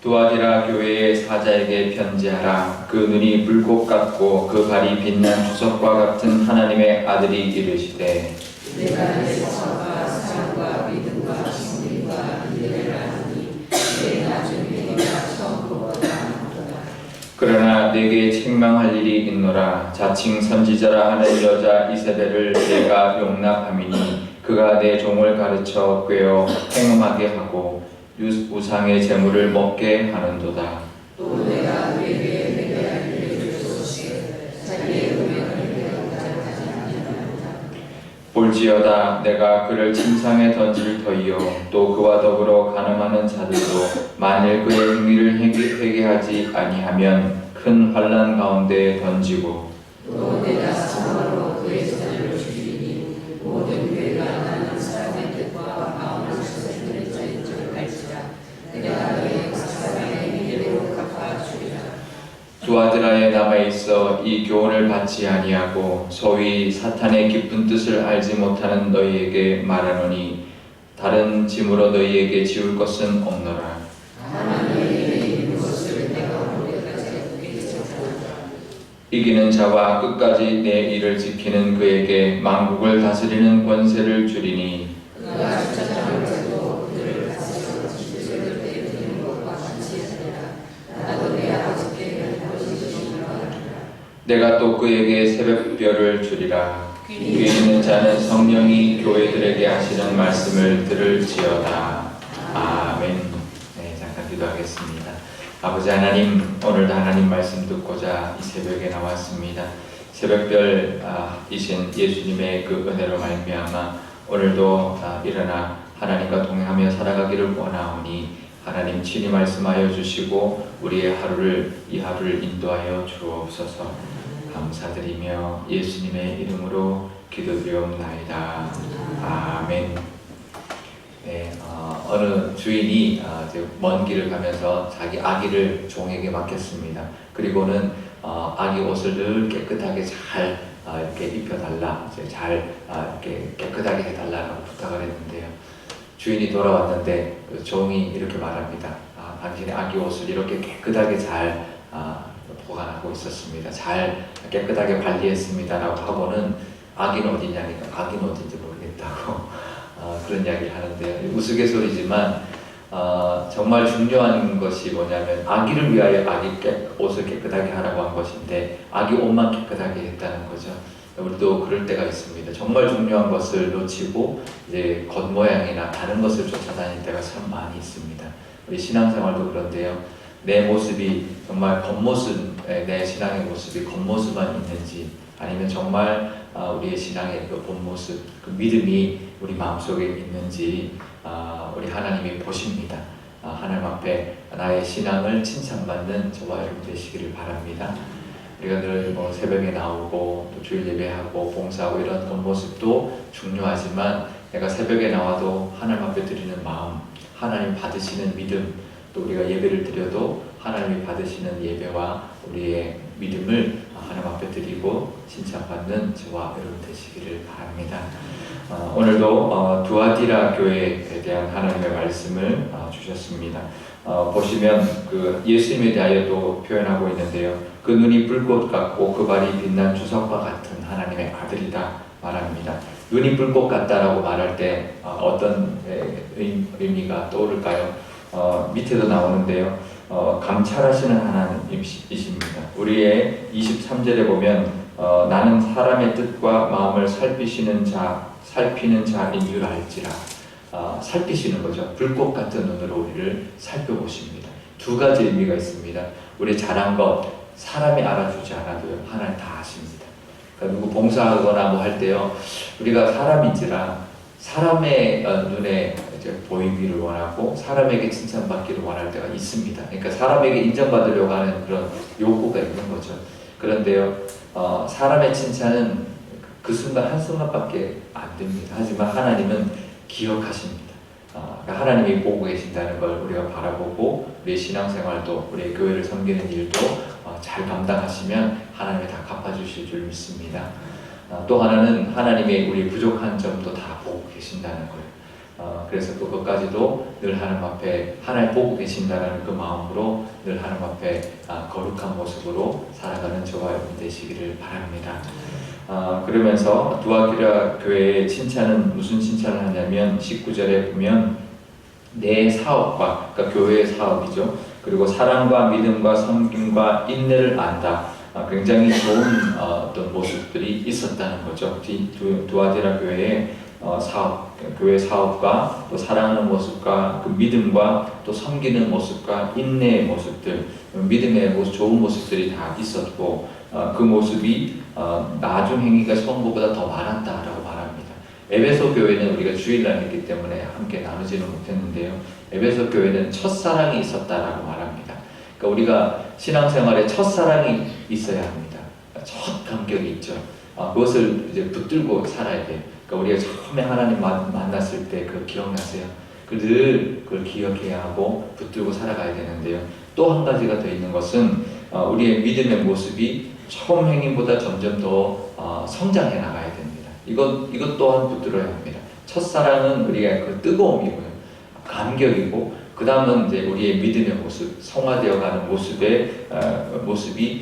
두아디라 교회의 사자에게 편지하라. 그 눈이 불꽃 같고 그 발이 빛난 주석과 같은 하나님의 아들이 이르시되 내가 내 사랑과 사랑과 믿음과 승리와 인내를 하니 내 낮은 행위가 처음보다 많도다. 그러나 내게 책망할 일이 있노라. 자칭 선지자라 하는 여자 이세벨을 내가 용납함이니 그가 내 종을 가르쳐 꿰어 행음하게 하고 우상의 제물을 먹게 하는도다. 또 내가 그에게 회개할 일을 주소서. 자기의 음행을 배우자하지 아니하노라. 볼지어다 내가 그를 침상에 던질 터이요 또 그와 더불어 간음하는 자들도 만일 그의 행위를 회개하지 아니하면 큰 환난 가운데 던지고 또 내가 참으로 그의 자녀를 죽이니 모든 괴가 나는 사람의 뜻과 마음을 수색하는 자인 줄 알지라. 내가 너의 사랑의 행위로 갚아주리라. 두아드라에 남아있어 이 교훈을 받지 아니하고 소위 사탄의 깊은 뜻을 알지 못하는 너희에게 말하노니 다른 짐으로 너희에게 지울 것은 없노라. 이기는 자와 끝까지 내 일을 지키는 그에게 만국을 다스리는 권세를 주리니 그가 주장을 해도 그들을 다스려 진실을 내리는 것과 같이 하리라. 나도 내 아버지께 것이 바라리라. 내가 또 그에게 새벽별을 주리라. 귀 있는 자는 성령이 교회들에게 하시는 말씀을 들을지어다. 아멘. 네, 잠깐 기도하겠습니다. 아버지 하나님, 오늘도 하나님 말씀 듣고자 이 새벽에 나왔습니다. 새벽별이신 예수님의 그 은혜로 말미암아 오늘도 일어나 하나님과 동행하며 살아가기를 원하오니 하나님 친히 말씀하여 주시고 우리의 이 하루를 인도하여 주옵소서. 감사드리며 예수님의 이름으로 기도드리옵나이다. 아멘. 네, 어느 주인이 먼 길을 가면서 자기 아기를 종에게 맡겼습니다. 그리고는 아기 옷을 늘 깨끗하게 잘 이렇게 입혀달라, 잘 이렇게 깨끗하게 해달라고 부탁을 했는데요. 주인이 돌아왔는데 그 종이 이렇게 말합니다. 당신의 아기 옷을 이렇게 깨끗하게 잘 보관하고 있었습니다. 잘 깨끗하게 관리했습니다라고 하고는 아기는 어디냐니까 아기는 어딘지 모르겠다고 그런 이야기를 하는데요. 우스갯소리지만 정말 중요한 것이 뭐냐면 아기를 위하여 아기 옷을 깨끗하게 하라고 한 것인데 아기 옷만 깨끗하게 했다는 거죠. 우리도 그럴 때가 있습니다. 정말 중요한 것을 놓치고 이제 겉모양이나 다른 것을 쫓아다닐 때가 참 많이 있습니다. 우리 신앙생활도 그런데요. 내 모습이 정말 겉모습, 내 신앙의 모습이 겉모습만 있는지 아니면 정말 우리의 신앙의 그 본모습, 그 믿음이 우리 마음속에 있는지 우리 하나님이 보십니다. 하나님 앞에 나의 신앙을 칭찬받는 저와 여러분 되시기를 바랍니다. 우리가 늘 새벽에 나오고 또 주일 예배하고 봉사하고 이런 겉모습도 중요하지만 내가 새벽에 나와도 하나님 앞에 드리는 마음, 하나님 받으시는 믿음, 또 우리가 예배를 드려도 하나님이 받으시는 예배와 우리의 믿음을 하나님 앞에 드리고 칭찬받는 저와 여러분 되시기를 바랍니다. 오늘도 두아디라 교회에 대한 하나님의 말씀을 주셨습니다. 보시면 그 예수님에 대하여도 표현하고 있는데요. 그 눈이 불꽃 같고 그 발이 빛난 주석과 같은 하나님의 아들이다 말합니다. 눈이 불꽃 같다라고 말할 때 어떤 의미가 떠오를까요? 밑에도 나오는데요. 감찰하시는 하나님이십니다. 우리의 23절에 보면 나는 사람의 뜻과 마음을 살피는 자인 줄 알지라. 살피시는 거죠. 불꽃 같은 눈으로 우리를 살펴보십니다. 두 가지 의미가 있습니다. 우리 잘한 것 사람이 알아주지 않아도요. 하나님 다 아십니다. 그러니까 누구 봉사하거나 뭐 할 때요. 우리가 사람인지라 사람의 눈에 보이기를 원하고 사람에게 칭찬받기를 원할 때가 있습니다. 그러니까 사람에게 인정받으려고 하는 그런 욕구가 있는 거죠. 그런데요, 사람의 칭찬은 그 순간 한순간밖에 안 됩니다. 하지만 하나님은 기억하십니다. 그러니까 하나님이 보고 계신다는 걸 우리가 바라보고 우리의 신앙생활도 우리의 교회를 섬기는 일도 잘 감당하시면 하나님이 다 갚아주실 줄 믿습니다. 또 하나는 하나님의 우리 부족한 점도 다 보고 계신다는 거예요. 그래서 그것까지도 늘 하나님 앞에 하나님 보고 계신다는 그 마음으로 늘 하나님 앞에 거룩한 모습으로 살아가는 저와 여러분 되시기를 바랍니다. 그러면서 두아디라 교회의 칭찬은 무슨 칭찬을 하냐면 19절에 보면 내 사업과, 그러니까 교회의 사업이죠. 그리고 사랑과 믿음과 섬김과 인내를 안다. 굉장히 좋은 어떤 모습들이 있었다는 거죠. 두아디라 교회의 사업, 교회 사업과 또 사랑하는 모습과 그 믿음과 또 섬기는 모습과 인내의 모습들, 믿음의 모습, 좋은 모습들이 다 있었고 그 모습이 나중 행위가 처음 것보다 더 많았다라고 말합니다. 에베소 교회는 우리가 주일날 했기 때문에 함께 나누지는 못했는데요. 에베소 교회는 첫사랑이 있었다라고 말합니다. 그러니까 우리가 신앙생활에 첫사랑이 있어야 합니다. 첫 감격이 있죠. 그것을 이제 붙들고 살아야 돼요. 그러니까 우리가 처음에 하나님 만났을 때 그 기억나세요? 늘 그걸 기억해야 하고 붙들고 살아가야 되는데요. 또 한 가지가 더 있는 것은 우리의 믿음의 모습이 처음 행위보다 점점 더 성장해 나가야 됩니다. 이것 또한 붙들어야 합니다. 첫사랑은 우리가 그 뜨거움이고요, 감격이고, 그 다음은 이제 우리의 믿음의 모습, 성화되어가는 모습이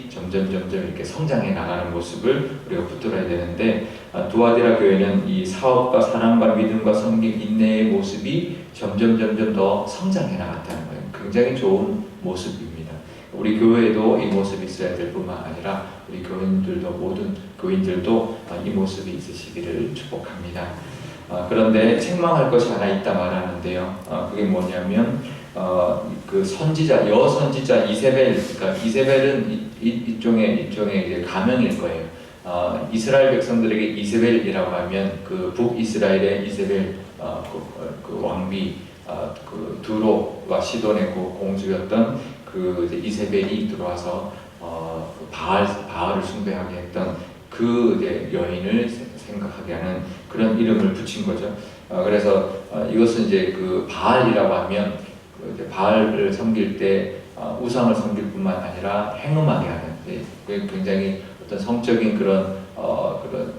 점점 이렇게 성장해 나가는 모습을 우리가 붙들어야 되는데, 두아디라 교회는 이 사업과 사랑과 믿음과 섬김, 인내의 모습이 점점 더 성장해 나갔다는 거예요. 굉장히 좋은 모습입니다. 우리 교회에도 이 모습이 있어야 될 뿐만 아니라 우리 교인들도, 모든 교인들도 이 모습이 있으시기를 축복합니다. 그런데 책망할 것이 하나 있다 말하는데요. 그게 뭐냐면 그 선지자, 여선지자 이세벨, 그러니까 이세벨은 일종의 이제 가명일 거예요. 이스라엘 백성들에게 이세벨이라고 하면 그 북이스라엘의 이세벨, 그 왕비, 그 두로와 시돈의 그 공주였던 그 이제 이세벨이 들어와서 바알을 숭배하게 했던 그 이제 여인을 생각하게 하는 그런 이름을 붙인 거죠. 그래서 이것은 이제 그 바알이라고 하면 그 이제 바알을 섬길 때 우상을 섬길 뿐만 아니라 행음하게 하는, 굉장히 어떤 성적인 그런 어떤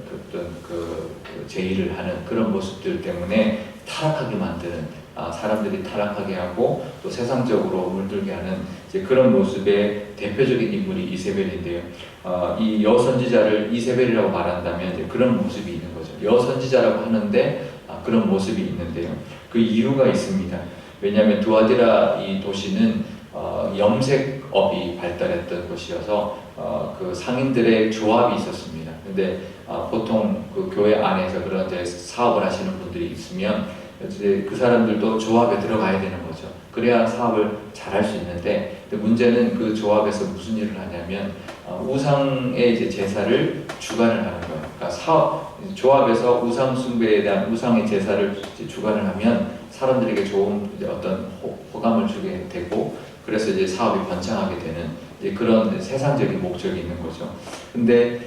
그 제의를 하는 그런 모습들 때문에 타락하게 만드는, 사람들이 타락하게 하고 또 세상적으로 물들게 하는 이제 그런 모습의 대표적인 인물이 이세벨인데요. 이 여선지자를 이세벨이라고 말한다면 이제 그런 모습이 있는 거죠. 여선지자라고 하는데 그런 모습이 있는데요. 그 이유가 있습니다. 왜냐하면 두아디라 이 도시는 염색업이 발달했던 곳이어서 그 상인들의 조합이 있었습니다. 근데 보통 그 교회 안에서 그런 데 사업을 하시는 분들이 있으면 이제 그 사람들도 조합에 들어가야 되는 거죠. 그래야 사업을 잘할 수 있는데, 근데 문제는 그 조합에서 무슨 일을 하냐면 우상의 이제 제사를 주관을 하는 거예요. 그러니까 조합에서 우상 숭배에 대한 우상의 제사를 주관을 하면 사람들에게 좋은 이제 어떤 호감을 주게 되고, 그래서 이제 사업이 번창하게 되는 이제 그런 세상적인 목적이 있는 거죠. 근데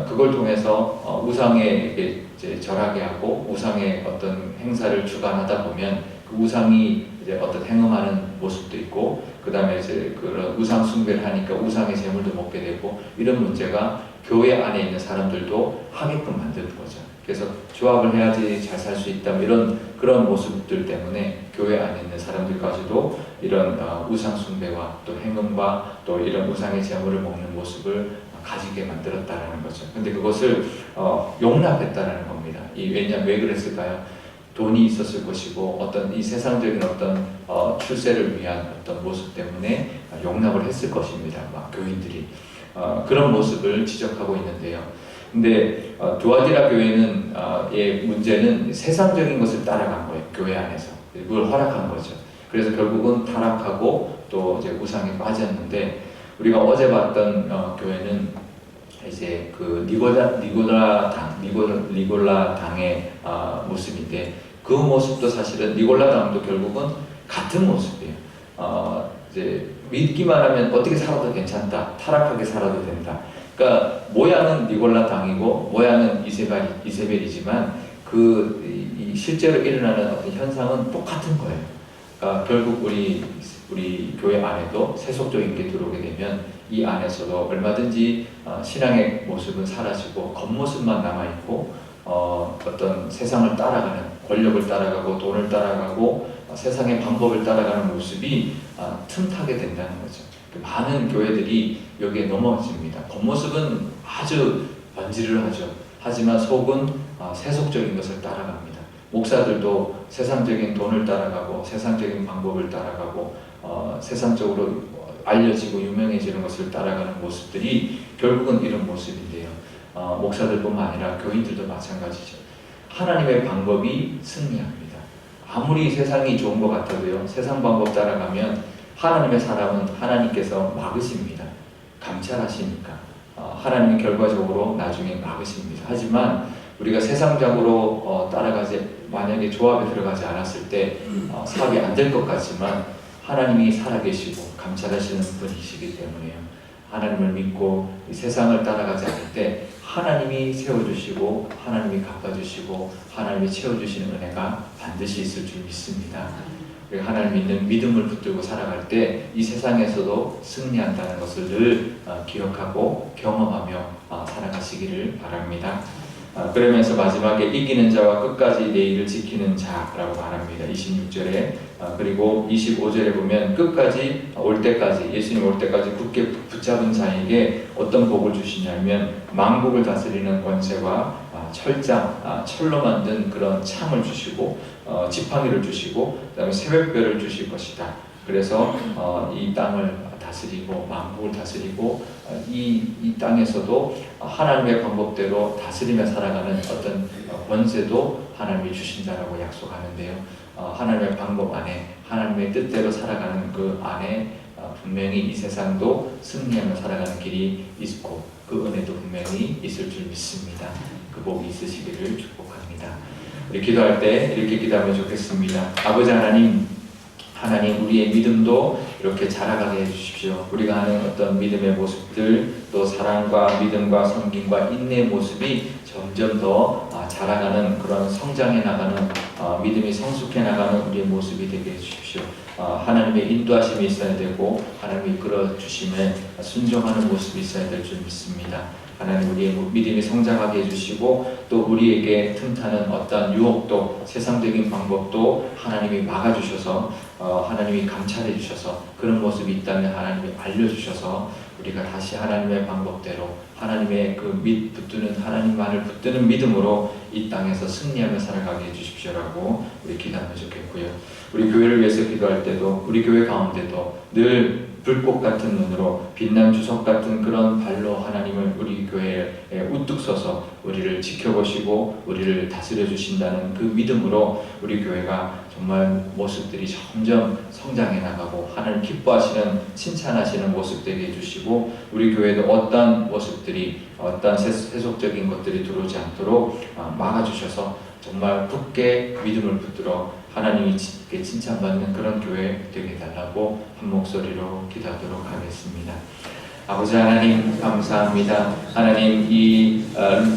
그걸 통해서 우상에 이제 절하게 하고 우상의 어떤 행사를 주관하다 보면 그 우상이 이제 어떤 행음하는 모습도 있고, 그 다음에 이제 그런 우상 숭배를 하니까 우상의 재물도 먹게 되고, 이런 문제가 교회 안에 있는 사람들도 하게끔 만드는 거죠. 그래서 조합을 해야지 잘 살 수 있다, 이런 그런 모습들 때문에 교회 안에 있는 사람들까지도 이런 우상 숭배와 또 행음과 또 이런 우상의 재물을 먹는 모습을 가지게 만들었다라는 거죠. 근데 그것을 용납했다라는 겁니다. 왜 그랬을까요? 돈이 있었을 것이고 어떤 이 세상적인 어떤 출세를 위한 어떤 모습 때문에 용납을 했을 것입니다. 교인들이 그런 모습을 지적하고 있는데요. 근데 두아디라 교회는 의 문제는 세상적인 것을 따라간 거예요. 교회 안에서 그걸 허락한 거죠. 그래서 결국은 타락하고 또 이제 우상에 빠졌는데, 우리가 어제 봤던 교회는 이제 그 니골라 당의 모습인데, 그 모습도 사실은 니골라 당도 결국은 같은 모습이에요. 이제 믿기만 하면 어떻게 살아도 괜찮다, 타락하게 살아도 된다. 그러니까 모양은 니골라 당이고 모양은 이세벨이지만 이 실제로 일어나는 어떤 현상은 똑같은 거예요. 그러니까 결국 우리 교회 안에도 세속적인 게 들어오게 되면 이 안에서도 얼마든지 신앙의 모습은 사라지고 겉모습만 남아있고 어떤 세상을 따라가는 권력을 따라가고 돈을 따라가고 세상의 방법을 따라가는 모습이 틈타게 된다는 거죠. 많은 교회들이 여기에 넘어집니다. 겉모습은 아주 번지를 하죠. 하지만 속은 세속적인 것을 따라갑니다. 목사들도 세상적인 돈을 따라가고 세상적인 방법을 따라가고 세상적으로 알려지고 유명해지는 것을 따라가는 모습들이 결국은 이런 모습인데요. 목사들뿐만 아니라 교인들도 마찬가지죠. 하나님의 방법이 승리합니다. 아무리 세상이 좋은 것 같아도요, 세상 방법 따라가면 하나님의 사람은 하나님께서 막으십니다. 감찰하시니까 하나님이 결과적으로 나중에 막으십니다. 하지만 우리가 세상적으로 따라가지, 만약에 조합에 들어가지 않았을 때 사업이 안 될 것 같지만 하나님이 살아계시고 감찰하시는 분이시기 때문에요. 하나님을 믿고 이 세상을 따라가지 않을 때 하나님이 세워주시고 하나님이 갚아주시고 하나님이 채워주시는 은혜가 반드시 있을 줄 믿습니다. 하나님 믿는 믿음을 붙들고 살아갈 때 이 세상에서도 승리한다는 것을 늘 기억하고 경험하며 살아가시기를 바랍니다. 그러면서 마지막에 이기는 자와 끝까지 내 일을 지키는 자라고 말합니다. 26절에 그리고 25절에 보면 끝까지 올 때까지, 예수님 올 때까지 굳게 붙잡은 자에게 어떤 복을 주시냐면 만국을 다스리는 권세와 철장, 철로 만든 그런 창을 주시고 지팡이를 주시고 그다음에 새벽별을 주실 것이다. 그래서 이 땅을 다스리고 만국을 다스리고 이 땅에서도 하나님의 방법대로 다스리며 살아가는 어떤 권세도 하나님이 주신다라고 약속하는데요. 하나님의 방법 안에 하나님의 뜻대로 살아가는 그 안에 분명히 이 세상도 승리하며 살아가는 길이 있고 그 은혜도 분명히 있을 줄 믿습니다. 그 복이 있으시기를 축복합니다. 우리 기도할 때 이렇게 기도하면 좋겠습니다. 아버지 하나님 우리의 믿음도 이렇게 자라가게 해주십시오. 우리가 하는 어떤 믿음의 모습들, 또 사랑과 믿음과 섬김과 인내의 모습이 점점 더 자라가는 그런 성장해 나가는 믿음이 성숙해 나가는 우리의 모습이 되게 해주십시오. 하나님의 인도하심이 있어야 되고 하나님이 이끌어 주심에 순종하는 모습이 있어야 될 줄 믿습니다. 하나님 우리의 믿음이 성장하게 해주시고 또 우리에게 틈타는 어떤 유혹도 세상적인 방법도 하나님이 막아주셔서 하나님이 감찰해 주셔서 그런 모습이 있다면 하나님이 알려주셔서 우리가 다시 하나님의 방법대로 하나님의 그 하나님만을 붙드는 믿음으로 이 땅에서 승리하며 살아가게 해주십시오라고 우리 기도하면 좋겠고요. 우리 교회를 위해서 기도할 때도 우리 교회 가운데도 늘 불꽃 같은 눈으로 빛난 주석 같은 그런 발로 하나님을 우리 교회에 우뚝 서서 우리를 지켜보시고 우리를 다스려 주신다는 그 믿음으로 우리 교회가 정말 모습들이 점점 성장해 나가고 하나님 기뻐하시는 칭찬하시는 모습 되게 해주시고 우리 교회도 어떤 모습들이 어떤 세속적인 것들이 들어오지 않도록 막아주셔서 정말 굳게 믿음을 붙들어 하나님이 칭찬받는 그런 교회 되게 해달라고 한 목소리로 기도하도록 하겠습니다. 아버지 하나님 감사합니다. 하나님 이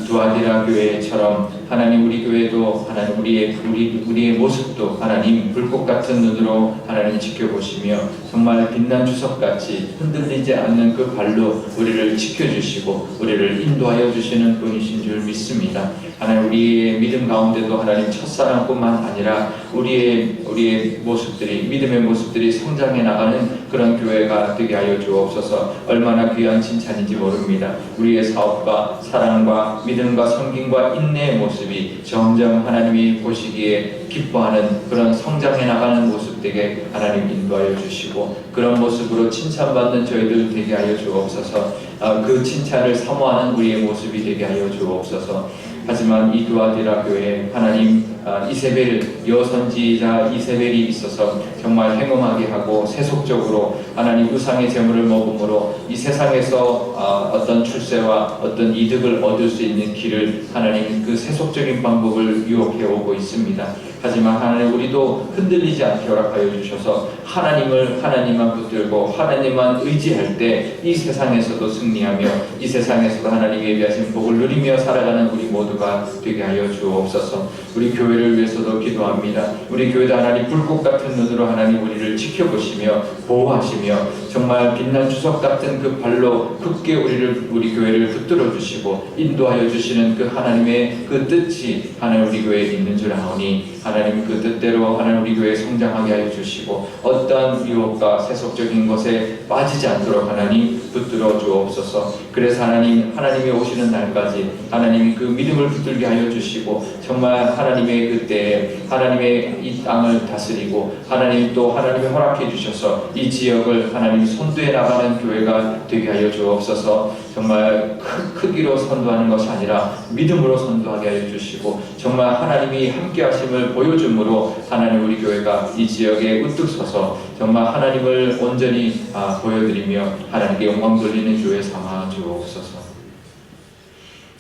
두아디라 교회처럼 하나님 우리 교회도 하나님 우리의 모습도 하나님 불꽃 같은 눈으로 하나님 지켜보시며 정말 빛난 주석같이 흔들리지 않는 그 발로 우리를 지켜주시고 우리를 인도하여 주시는 분이신 줄 믿습니다. 하나님 우리의 믿음 가운데도 하나님 첫사랑뿐만 아니라 우리의 모습들이 믿음의 모습들이 성장해 나가는 그런 교회가 되게 하여 주옵소서. 얼마나 귀한 칭찬인지 모릅니다. 우리의 사업과 사랑과 믿음과 섬김과 인내의 모습이 점점 하나님이 보시기에 기뻐하는 그런 성장해 나가는 모습 되게 하나님 인도하여 주시고 그런 모습으로 칭찬받는 저희들 되게 하여 주옵소서. 그 칭찬을 사모하는 우리의 모습이 되게 하여 주옵소서. 하지만 이 두아디라 교회에 하나님 이세벨 여선지자 이세벨이 있어서 정말 행음하게 하고 세속적으로 하나님 우상의 제물을 먹음으로 이 세상에서 어떤 출세와 어떤 이득을 얻을 수 있는 길을 하나님 그 세속적인 방법을 유혹해 오고 있습니다. 하지만 하나님 우리도 흔들리지 않게 허락하여 주셔서 하나님만 붙들고 하나님만 의지할 때 이 세상에서도 승리하며 이 세상에서도 하나님이 예비하신 복을 누리며 살아가는 우리 모두가 되게 하여 주옵소서. 우리 교회를 위해서도 기도합니다. 우리 교회도 하나님 불꽃 같은 눈으로 하나님 우리를 지켜보시며 보호하시며 정말 빛난 주석 같은 그 발로 굳게 우리 교회를 붙들어 주시고 인도하여 주시는 그 하나님의 그 뜻이 하나님 우리 교회에 있는 줄 아오니 하나님 그 뜻대로 하나님 우리 교회 성장하게 하여 주시고 어떠한 유혹과 세속적인 것에 빠지지 않도록 하나님 붙들어 주옵소서. 그래서 하나님이 오시는 날까지 하나님이 그 믿음을 붙들게 하여 주시고 정말 하나님의 그때에 하나님의 이 땅을 다스리고 하나님 또 하나님이 허락해 주셔서 이 지역을 하나님 선도해 나가는 교회가 되게 하여 주옵소서. 정말 크기로 선도하는 것이 아니라 믿음으로 선도하게 하여 주시고 정말 하나님이 함께 하심을 보여줌으로 하나님 우리 교회가 이 지역에 우뚝 서서 정말 하나님을 온전히 보여드리며 하나님께 영광 돌리는 교회 삼아 주옵소서.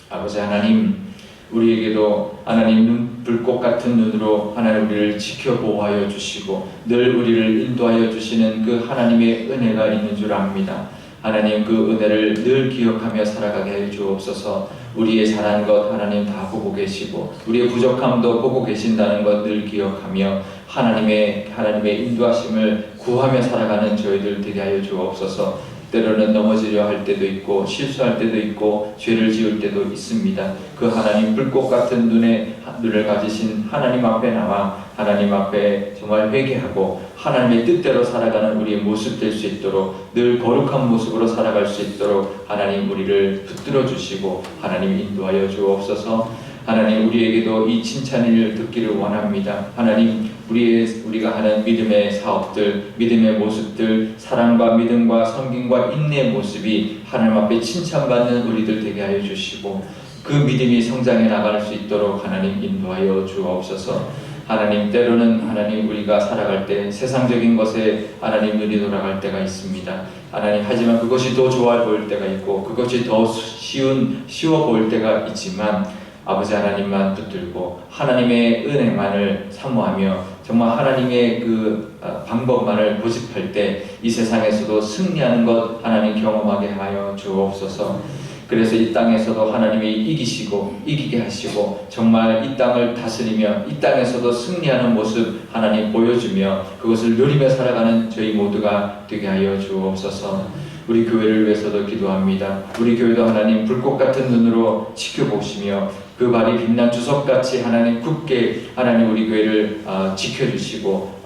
아버지 하나님, 우리에게도 하나님 불꽃 같은 눈으로 하나님 우리를 지켜 보호하여 주시고 늘 우리를 인도하여 주시는 그 하나님의 은혜가 있는 줄 압니다. 하나님 그 은혜를 늘 기억하며 살아가게 해 주옵소서. 우리의 잘한 것 하나님 다 보고 계시고 우리의 부족함도 보고 계신다는 것 늘 기억하며 하나님의 인도하심을 구하며 살아가는 저희들 되게 하여 주옵소서. 때로는 넘어지려 할 때도 있고 실수할 때도 있고 죄를 지을 때도 있습니다. 그 하나님 불꽃 같은 눈을 가지신 하나님 앞에 나와 하나님 앞에 정말 회개하고 하나님의 뜻대로 살아가는 우리의 모습 될 수 있도록 늘 거룩한 모습으로 살아갈 수 있도록 하나님 우리를 붙들어 주시고 하나님 인도하여 주옵소서. 하나님 우리에게도 이 칭찬을 듣기를 원합니다. 하나님 우리가 하는 믿음의 사업들, 믿음의 모습들, 사랑과 믿음과 섬김과 인내의 모습이 하나님 앞에 칭찬받는 우리들 되게 하여 주시고 그 믿음이 성장해 나갈 수 있도록 하나님 인도하여 주옵소서. 하나님 때로는 하나님 우리가 살아갈 때 세상적인 것에 하나님 눈이 돌아갈 때가 있습니다. 하나님 하지만 그것이 더 좋아 보일 때가 있고 그것이 더 쉬워 보일 때가 있지만 아버지 하나님만 붙들고 하나님의 은혜만을 사모하며 정말 하나님의 그 방법만을 고집할 때 이 세상에서도 승리하는 것 하나님 경험하게 하여 주옵소서. 그래서 이 땅에서도 하나님이 이기게 하시고 정말 이 땅을 다스리며 이 땅에서도 승리하는 모습 하나님 보여주며 그것을 누리며 살아가는 저희 모두가 되게 하여 주옵소서. 우리 교회를 위해서도 기도합니다. 우리 교회도 하나님 불꽃 같은 눈으로 지켜보시며 그 발이 빛난 주석같이 하나님 굳게 하나님 우리 교회를 지켜주시고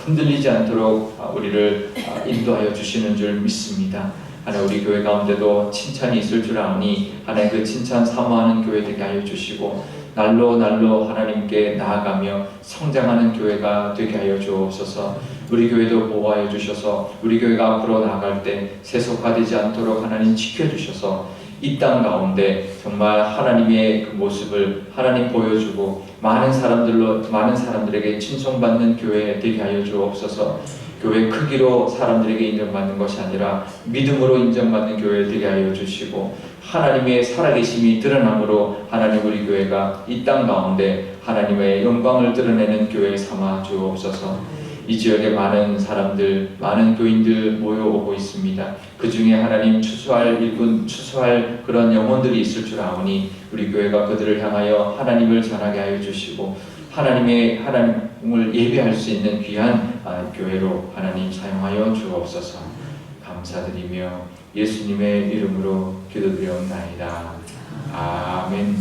흔들리지 않도록 우리를 인도하여 주시는 줄 믿습니다. 하나님 우리 교회 가운데도 칭찬이 있을 줄 아오니 하나님 그 칭찬 사모하는 교회 되게 하여 주시고 날로 하나님께 나아가며 성장하는 교회가 되게 하여 주옵소서. 우리 교회도 보호하여 주셔서 우리 교회가 앞으로 나아갈 때 세속화되지 않도록 하나님 지켜주셔서 이 땅 가운데 정말 하나님의 그 모습을 하나님 보여주고 많은 사람들에게 칭송받는 교회 되게 하여 주옵소서. 교회 크기로 사람들에게 인정받는 것이 아니라 믿음으로 인정받는 교회 되게 하여 주시고 하나님의 살아계심이 드러남으로 하나님 우리 교회가 이 땅 가운데 하나님의 영광을 드러내는 교회 삼아 주옵소서. 이 지역에 많은 사람들, 많은 교인들 모여오고 있습니다. 그 중에 하나님 추수할 그런 영혼들이 있을 줄 아오니 우리 교회가 그들을 향하여 하나님을 전하게 하여 주시고 하나님을 예배할 수 있는 귀한 교회로 하나님 사용하여 주옵소서. 감사드리며 예수님의 이름으로 기도드리옵나이다. 아멘.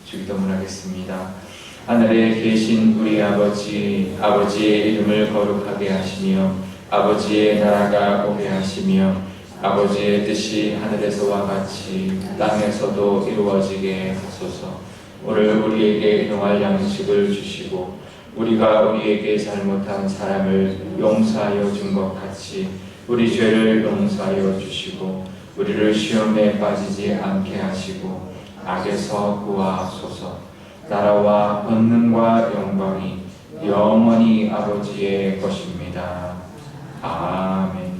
주기도문 하겠습니다. 하늘에 계신 우리 아버지의 이름을 거룩하게 하시며 아버지의 나라가 오게 하시며 아버지의 뜻이 하늘에서와 같이 땅에서도 이루어지게 하소서. 오늘 우리에게 일용할 양식을 주시고 우리가 우리에게 잘못한 사람을 용서하여 준 것 같이 우리 죄를 용서하여 주시고 우리를 시험에 빠지지 않게 하시고 악에서 구하소서. 나라와 권능과 영광이 영원히 아버지의 것입니다. 아멘.